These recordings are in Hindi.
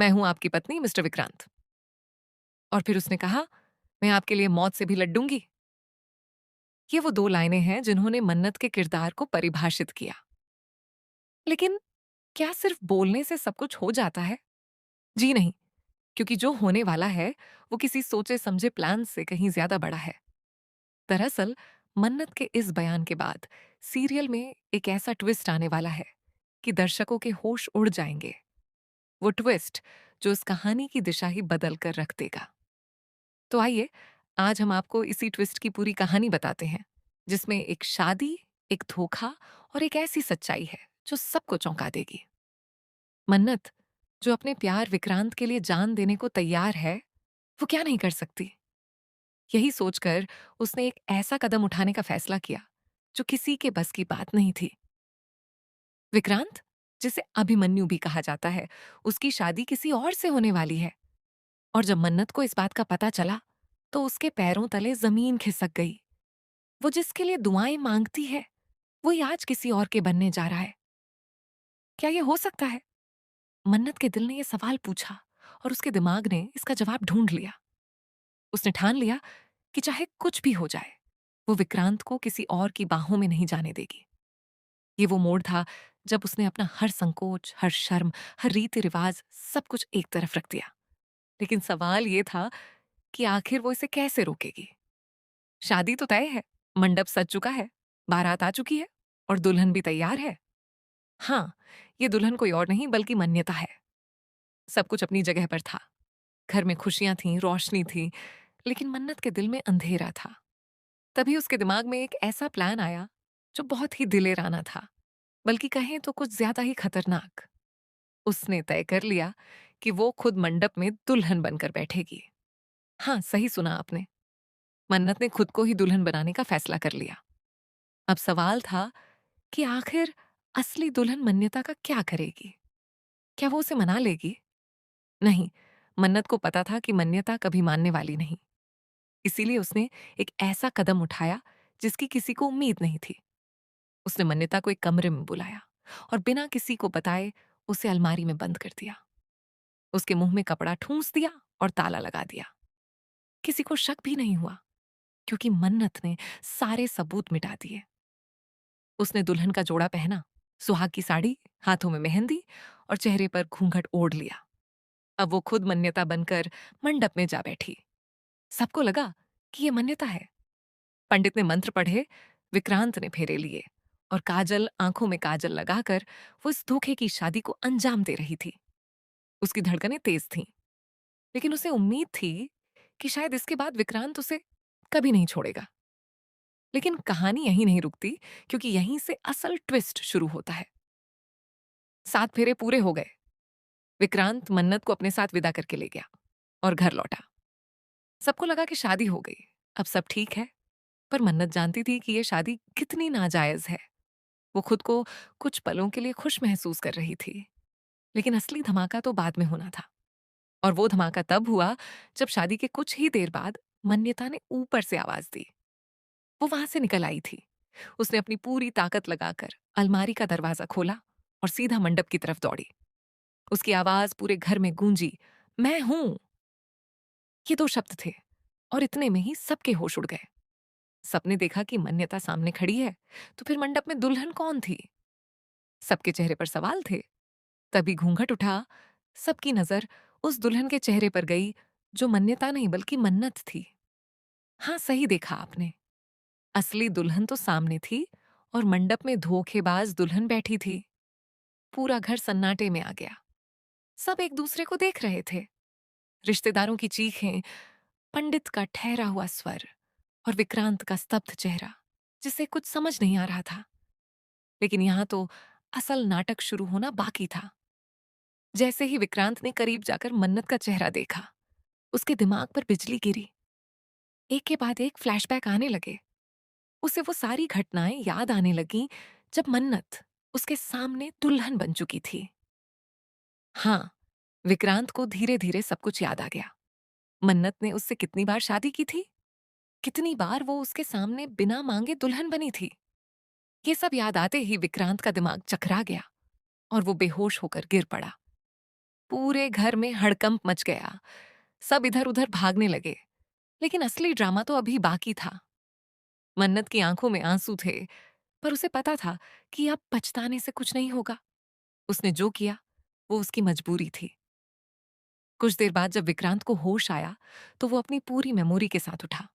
मैं हूं आपकी पत्नी मिस्टर विक्रांत। और फिर उसने कहा, मैं आपके लिए मौत से भी लड़ूंगी। ये वो दो लाइनें हैं जिन्होंने मन्नत के किरदार को परिभाषित किया। लेकिन क्या सिर्फ बोलने से सब कुछ हो जाता है? जी नहीं, क्योंकि जो होने वाला है वो किसी सोचे समझे प्लान से कहीं ज्यादा बड़ा है। दरअसल मन्नत के इस बयान के बाद सीरियल में एक ऐसा ट्विस्ट आने वाला है कि दर्शकों के होश उड़ जाएंगे। वो ट्विस्ट जो इस कहानी की दिशा ही बदल कर रख देगा। तो आइए, आज हम आपको इसी ट्विस्ट की पूरी कहानी बताते हैं, जिसमें एक शादी, एक धोखा और एक ऐसी सच्चाई है जो सबको चौंका देगी। मन्नत, जो अपने प्यार विक्रांत के लिए जान देने को तैयार है, वो क्या नहीं कर सकती? यही सोचकर उसने एक ऐसा कदम उठाने का फैसला किया जो किसी के बस की बात नहीं थी। विक्रांत, जिसे अभिमन्यु भी कहा जाता है, उसकी शादी किसी और से होने वाली है। और जब मन्नत को इस बात का पता चला, तो उसके पैरों तले जमीन खिसक गई। वो जिसके लिए दुआएं मांगती है, वही आज किसी और के बनने जा रहा है। क्या ये हो सकता है? मन्नत के दिल ने यह सवाल पूछा और उसके दिमाग ने इसका जवाब ढूंढ लिया। उसने ठान लिया कि चाहे कुछ भी हो जाए, वो विक्रांत को किसी और की बाहों में नहीं जाने देगी। ये वो मोड़ था जब उसने अपना हर संकोच, हर शर्म, हर रीति रिवाज सब कुछ एक तरफ रख दिया। लेकिन सवाल ये था कि आखिर वो इसे कैसे रोकेगी? शादी तो तय है, मंडप सज चुका है, बारात आ चुकी है और दुल्हन भी तैयार है। हाँ, ये दुल्हन कोई और नहीं बल्कि मन्यता है। सब कुछ अपनी जगह पर था। घर में खुशियां थीं, रोशनी थी, लेकिन मन्नत के दिल में अंधेरा था। तभी उसके दिमाग में एक ऐसा प्लान आया जो बहुत ही दिलेराना था, बल्कि कहें तो कुछ ज्यादा ही खतरनाक। उसने तय कर लिया कि वो खुद मंडप में दुल्हन बनकर बैठेगी। हाँ, सही सुना आपने। मन्नत ने खुद को ही दुल्हन बनाने का फैसला कर लिया। अब सवाल था कि आखिर असली दुल्हन मन्यता का क्या करेगी? क्या वो उसे मना लेगी? नहीं, मन्नत को पता था कि मन्यता कभी मानने वाली नहीं। इसीलिए उसने एक ऐसा कदम उठाया जिसकी किसी को उम्मीद नहीं थी। उसने मन्यता को एक कमरे में बुलाया और बिना किसी को बताए उसे अलमारी में बंद कर दिया। उसके मुंह में कपड़ा ठूंस दिया और ताला लगा दिया। किसी को शक भी नहीं हुआ, क्योंकि मन्नत ने सारे सबूत मिटा दिए। उसने दुल्हन का जोड़ा पहना, सुहाग की साड़ी, हाथों में मेहंदी और चेहरे पर घूंघट ओढ़ लिया। अब वो खुद मन्यता बनकर मंडप में जा बैठी। सबको लगा कि ये मन्यता है। पंडित ने मंत्र पढ़े, विक्रांत ने फेरे लिए और काजल आंखों में काजल लगाकर वो इस धोखे की शादी को अंजाम दे रही थी। उसकी धड़कनें तेज थीं, लेकिन उसे उम्मीद थी कि शायद इसके बाद विक्रांत उसे कभी नहीं छोड़ेगा। लेकिन कहानी यहीं नहीं रुकती, क्योंकि यहीं से असल ट्विस्ट शुरू होता है। 7 फेरे पूरे हो गए। विक्रांत मन्नत को अपने साथ विदा करके ले गया और घर लौटा। सबको लगा कि शादी हो गई, अब सब ठीक है। पर मन्नत जानती थी कि यह शादी कितनी नाजायज है। वो खुद को कुछ पलों के लिए खुश महसूस कर रही थी, लेकिन असली धमाका तो बाद में होना था। और वो धमाका तब हुआ जब शादी के कुछ ही देर बाद मन्यता ने ऊपर से आवाज दी। वो वहां से निकल आई थी। उसने अपनी पूरी ताकत लगाकर अलमारी का दरवाजा खोला और सीधा मंडप की तरफ दौड़ी। उसकी आवाज पूरे घर में गूंजी, मैं हूं। ये 2 शब्द थे और इतने में ही सबके होश उड़ गए। सबने देखा कि मन्यता सामने खड़ी है, तो फिर मंडप में दुल्हन कौन थी? सबके चेहरे पर सवाल थे। तभी घूंघट उठा। सबकी नजर उस दुल्हन के चेहरे पर गई जो मन्यता नहीं बल्कि मन्नत थी। हाँ, सही देखा आपने। असली दुल्हन तो सामने थी और मंडप में धोखेबाज दुल्हन बैठी थी। पूरा घर सन्नाटे में आ गया। सब एक दूसरे को देख रहे थे। रिश्तेदारों की चीखें, पंडित का ठहरा हुआ स्वर और विक्रांत का स्तब्ध चेहरा, जिसे कुछ समझ नहीं आ रहा था। लेकिन यहां तो असल नाटक शुरू होना बाकी था। जैसे ही विक्रांत ने करीब जाकर मन्नत का चेहरा देखा, उसके दिमाग पर बिजली गिरी। एक के बाद एक फ्लैशबैक आने लगे। उसे वो सारी घटनाएं याद आने लगीं जब मन्नत उसके सामने दुल्हन बन चुकी थी। हाँ, विक्रांत को धीरे धीरे सब कुछ याद आ गया। मन्नत ने उससे कितनी बार शादी की थी, कितनी बार वो उसके सामने बिना मांगे दुल्हन बनी थी। ये सब याद आते ही विक्रांत का दिमाग चकरा गया और वो बेहोश होकर गिर पड़ा। पूरे घर में हड़कंप मच गया। सब इधर-उधर भागने लगे। लेकिन असली ड्रामा तो अभी बाकी था। मन्नत की आंखों में आंसू थे, पर उसे पता था कि अब पछताने से कुछ नहीं होगा। उसने जो किया, वो उसकी मजबूरी थी। कुछ देर बाद जब विक्रांत को होश आया, तो वो अपनी पूरी मेमोरी के साथ उठा।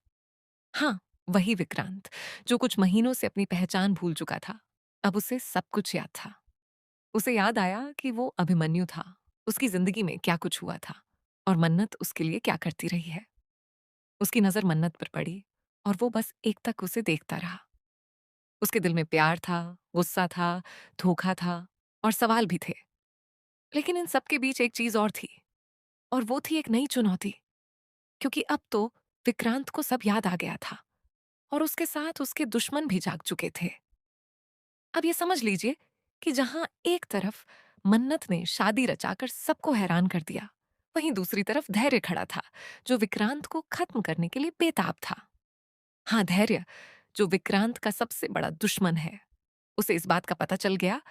हाँ, वही विक्रांत, जो कुछ महीनों से अपनी पहचान भूल चुका था। अब उसे सब कुछ याद था। उसे याद आया कि वो अभिमन्यु था, उसकी जिंदगी में क्या कुछ हुआ था, और मन्नत उसके लिए क्या करती रही है। उसकी नजर मन्नत पर पड़ी, और वो बस एक तक उसे देखता रहा। उसके दिल में प्यार था, गुस्सा था, धोखा था, और सवाल भी थे। लेकिन इन सब के बीच एक चीज और थी, और वो थी एक नई चुनौती। क्योंकि अब तो विक्रांत को सब याद आ गया था, और उसके साथ उसके दुश्मन भी जाग चुके थे। अब ये समझ लीजिए कि जहां एक तरफ मन्नत ने शादी रचाकर सबको हैरान कर दिया, वहीं दूसरी तरफ धैर्य खड़ा था, जो विक्रांत को खत्म करने के लिए बेताब था। हाँ, धैर्य, जो विक्रांत का सबसे बड़ा दुश्मन है। उसे इस बात का पता चल गया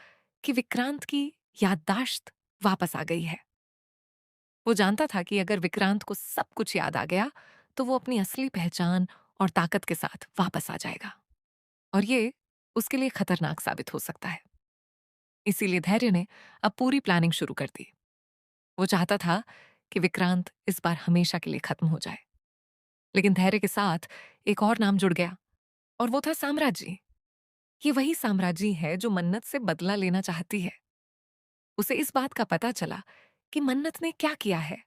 कि विक्रांत की याददाश्त वापस आ गई है। वो जानता था कि अगर विक्रांत को सब कुछ याद आ गया, तो वो अपनी असली पहचान और ताकत के साथ वापस आ जाएगा, और ये उसके लिए खतरनाक साबित हो सकता है। इसीलिए धैर्य ने अब पूरी प्लानिंग शुरू कर दी। वो चाहता था कि विक्रांत इस बार हमेशा के लिए खत्म हो जाए। लेकिन धैर्य के साथ एक और नाम जुड़ गया, और वो था साम्राज्य। ये वही साम्राज्य है जो मन्नत से बदला लेना चाहती है। उसे इस बात का पता चला कि मन्नत ने क्या किया है,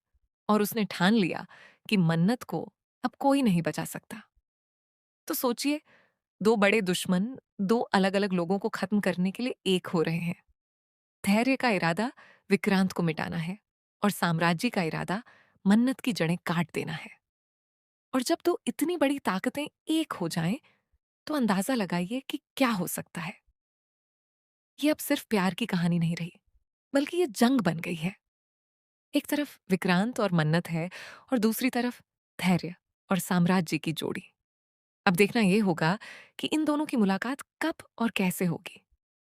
और उसने ठान लिया कि मन्नत को अब कोई नहीं बचा सकता। तो सोचिए, दो बड़े दुश्मन दो अलग-अलग लोगों को खत्म करने के लिए एक हो रहे हैं। धैर्य का इरादा विक्रांत को मिटाना है, और साम्राज्य का इरादा मन्नत की जड़ें काट देना है। और जब दो इतनी बड़ी ताकतें एक हो जाएं, तो अंदाजा लगाइए कि क्या हो सकता है। ये अब सिर्फ प्यार की कहानी नहीं रही, बल्कि ये जंग बन गई है। एक तरफ विक्रांत और मन्नत है, और दूसरी तरफ धैर्य और साम्राज्य की जोड़ी। अब देखना यह होगा कि इन दोनों की मुलाकात कब और कैसे होगी,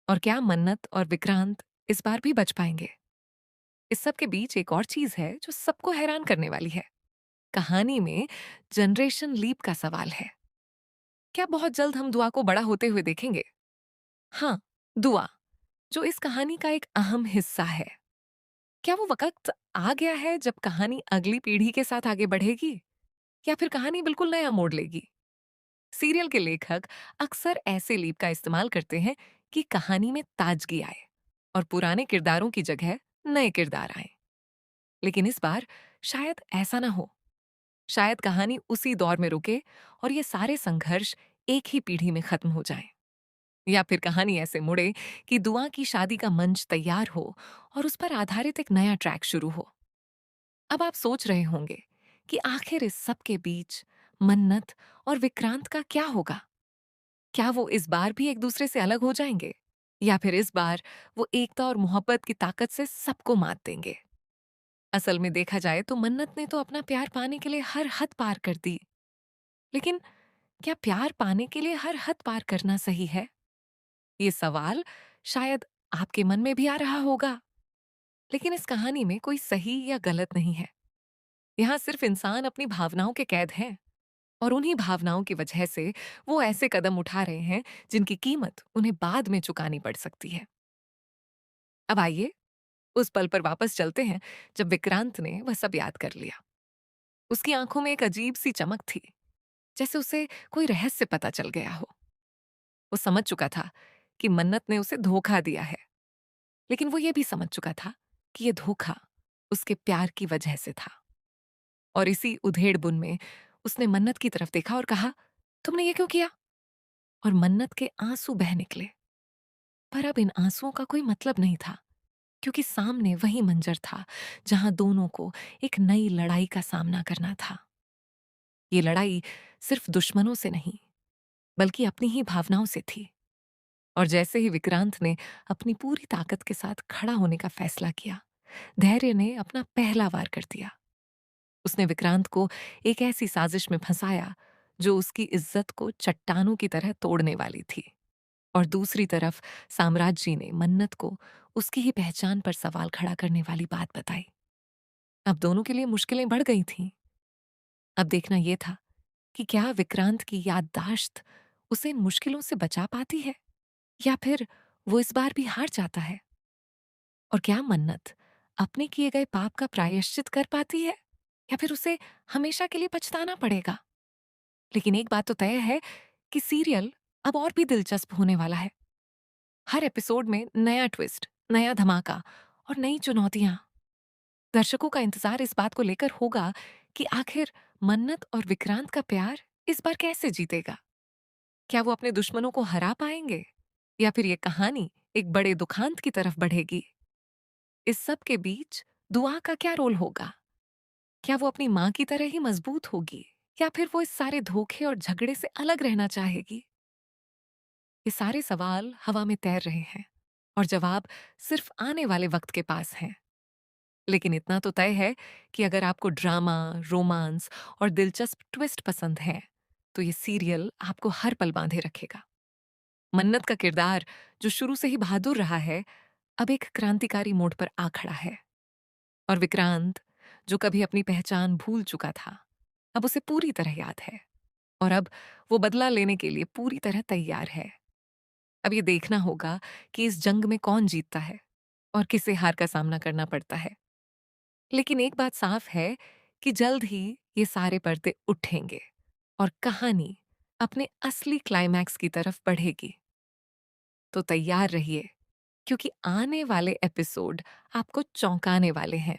और क्या मन्नत और विक्रांत इस बार भी बच पाएंगे। इस सब के बीच एक और चीज है जो सबको हैरान करने वाली है। कहानी में जनरेशन लीप का सवाल है। क्या बहुत जल्द हम दुआ को बड़ा होते हुए देखेंगे? हाँ, दुआ, जो इस कहानी का एक अहम हिस्सा है। क्या वो वक्त आ गया है जब कहानी अगली पीढ़ी के साथ आगे बढ़ेगी, या फिर कहानी बिल्कुल नया मोड़ लेगी? सीरियल के लेखक अक्सर ऐसे लीप का इस्तेमाल करते हैं कि कहानी में ताजगी आए, और पुराने किरदारों की जगह नए किरदार आए। लेकिन इस बार शायद ऐसा ना हो। शायद कहानी उसी दौर में रुके, और ये सारे संघर्ष एक ही पीढ़ी में खत्म हो जाएं। या फिर कहानी ऐसे मुड़े कि दुआ की शादी का मंच तैयार हो, और उस पर आधारित एक नया ट्रैक शुरू हो। अब आप सोच रहे होंगे कि आखिर इस सब के बीच मन्नत और विक्रांत का क्या होगा? क्या वो इस बार भी एक दूसरे से अलग हो जाएंगे, या फिर इस बार वो एकता और मोहब्बत की ताकत से सबको मात देंगे? असल में देखा जाए तो मन्नत ने तो अपना प्यार पाने के लिए हर हद पार कर दी। लेकिन क्या प्यार पाने के लिए हर हद पार करना सही है? ये सवाल शायद आपके मन में भी आ रहा होगा। लेकिन इस कहानी में कोई सही या गलत नहीं है। यहाँ सिर्फ इंसान अपनी भावनाओं के कैद हैं, और उन्हीं भावनाओं की वजह से वो ऐसे कदम उठा रहे हैं जिनकी कीमत उन्हें बाद में चुकानी पड़ सकती है। अब आइए उस पल पर वापस चलते हैं जब विक्रांत ने वह सब याद कर लिया। उसकी आंखों में एक अजीब सी चमक थी, जैसे उसे कोई रहस्य पता चल गया हो। वो समझ चुका था कि मन्नत ने उसे धोखा दिया है, लेकिन वो ये भी समझ चुका था कि ये धोखा उसके प्यार की वजह से था। और इसी उधेड़ बुन में उसने मन्नत की तरफ देखा और कहा, तुमने ये क्यों किया? और मन्नत के आंसू बह निकले। पर अब इन आंसुओं का कोई मतलब नहीं था, क्योंकि सामने वही मंजर था जहां दोनों को एक नई लड़ाई का सामना करना था। ये लड़ाई सिर्फ दुश्मनों से नहीं, बल्कि अपनी ही भावनाओं से थी। और जैसे ही विक्रांत ने अपनी पूरी ताकत के साथ खड़ा होने का फैसला किया, धैर्य ने अपना पहला वार कर दिया। उसने विक्रांत को एक ऐसी साजिश में फंसाया जो उसकी इज्जत को चट्टानों की तरह तोड़ने वाली थी। और दूसरी तरफ साम्राज्य ने मन्नत को उसकी ही पहचान पर सवाल खड़ा करने वाली बात बताई। अब दोनों के लिए मुश्किलें बढ़ गई थीं। अब देखना ये था कि क्या विक्रांत की याददाश्त उसे इन मुश्किलों से बचा पाती है, या फिर वो इस बार भी हार जाता है। और क्या मन्नत अपने किए गए पाप का प्रायश्चित कर पाती है, या फिर उसे हमेशा के लिए पछताना पड़ेगा। लेकिन एक बात तो तय है कि सीरियल अब और भी दिलचस्प होने वाला है। हर एपिसोड में नया ट्विस्ट, नया धमाका और नई चुनौतियां। दर्शकों का इंतजार इस बात को लेकर होगा कि आखिर मन्नत और विक्रांत का प्यार इस बार कैसे जीतेगा। क्या वो अपने दुश्मनों को हरा पाएंगे, या फिर ये कहानी एक बड़े दुखांत की तरफ बढ़ेगी। इस सब के बीच दुआ का क्या रोल होगा? क्या वो अपनी माँ की तरह ही मजबूत होगी, या फिर वो इस सारे धोखे और झगड़े से अलग रहना चाहेगी? ये सारे सवाल हवा में तैर रहे हैं, और जवाब सिर्फ आने वाले वक्त के पास हैं। लेकिन इतना तो तय है कि अगर आपको ड्रामा, रोमांस और दिलचस्प ट्विस्ट पसंद है, तो ये सीरियल आपको हर पल बांधे रखेगा। मन्नत का किरदार, जो शुरू से ही बहादुर रहा है, अब एक क्रांतिकारी मोड़ पर आ खड़ा है। और विक्रांत, जो कभी अपनी पहचान भूल चुका था, अब उसे पूरी तरह याद है। और अब वो बदला लेने के लिए पूरी तरह तैयार है। अब ये देखना होगा कि इस जंग में कौन जीतता है और किसे हार का सामना करना पड़ता है। लेकिन एक बात साफ है कि जल्द ही ये सारे पर्दे उठेंगे और कहानी अपने असली क्लाइमैक्स की तरफ बढ़ेगी। तो तैयार रहिए, क्योंकि आने वाले एपिसोड आपको चौंकाने वाले हैं।